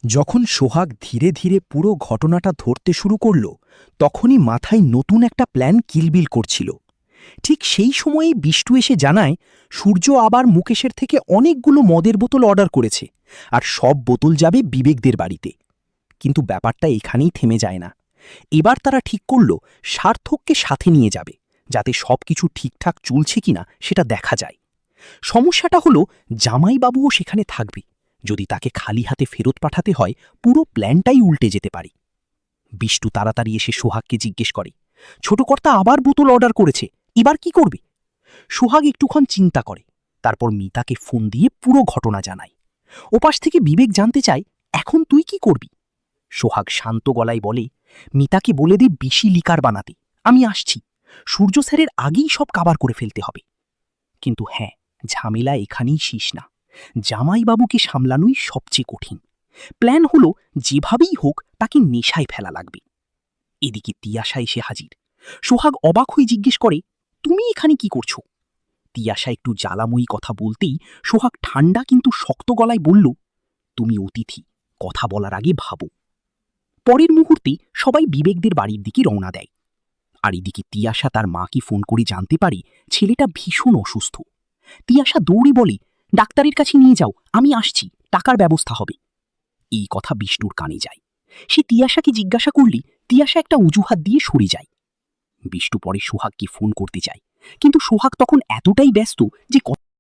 যখন সোহাগ ধীরে ধীরে পুরো ঘটনাটা ধরতে শুরু করল, তখনই মাথায় নতুন একটা প্ল্যান কিলবিল করছিল। ঠিক সেই সময়েই বিষ্টু এসে জানায় সূর্য আবার মুকেশের থেকে অনেকগুলো মদের বোতল অর্ডার করেছে, আর সব বোতল যাবে বিবেকদের বাড়িতে। কিন্তু ব্যাপারটা এখানেই থেমে যায় না। এবার তারা ঠিক করল সার্থককে সাথে নিয়ে যাবে, যাতে সবকিছু ঠিকঠাক চলছে কিনা সেটা দেখা যায়। সমস্যাটা হলো জামাইবাবুও সেখানে থাকবে। যদি তাকে খালি হাতে ফেরত পাঠাতে হয়, পুরো প্ল্যানটাই উল্টে যেতে পারে। বিষ্টু তাড়াতাড়ি এসে সোহাগকে জিজ্ঞেস করে, ছোট কর্তা আবার বোতল অর্ডার করেছে, এবার কি করবে? সোহাগ একটুক্ষণ চিন্তা করে, তারপর মিতাকে ফোন দিয়ে পুরো ঘটনা জানায়। ওপাশ থেকে বিবেক জানতে চায়, এখন তুই কি করবি? সোহাগ শান্ত গলায় বলে, মিতাকে বলে দে বেশি লিকার বানাতে, আমি আসছি। সূর্য স্যারের আগেই সব কাবার করে ফেলতে হবে। কিন্তু হ্যাঁ, ঝামেলা এখানেই শেষ না। জামাইবাবুকে সামলানোই সবচেয়ে কঠিন। প্ল্যান হলো যেভাবেই হোক তাকে নেশায় ফেলা লাগবে। এদিকে তিয়াশা এসে হাজির। সোহাগ অবাক হয়ে জিজ্ঞেস করে, তুমি এখানে কি করছো? তিয়াশা একটু জ্বালাময়ী কথা বলতেই সোহাগ ঠান্ডা কিন্তু শক্ত গলায় বলল, তুমি অতিথি, কথা বলার আগে ভাবো। পরের মুহূর্তে সবাই বিবেকদের বাড়ির দিকে রওনা দেয়। আর এদিকে তিয়াশা তার মাকে ফোন করে জানতে পারে ছেলেটা ভীষণ অসুস্থ। তিয়াশা দৌড়ে বলে, ডাক্তারের কাছে নিয়ে যাও, আমি আসছি, টাকার ব্যবস্থা হবে। এই কথা বিষ্ণুর কানে যায়। সে তিয়াশাকে জিজ্ঞাসা করলে তিয়াশা একটা অজুহাত দিয়ে সরে যায়। বিষ্ণু পরে সোহাগকে ফোন করতে চায়, কিন্তু সোহাগ তখন এতটাই ব্যস্ত যে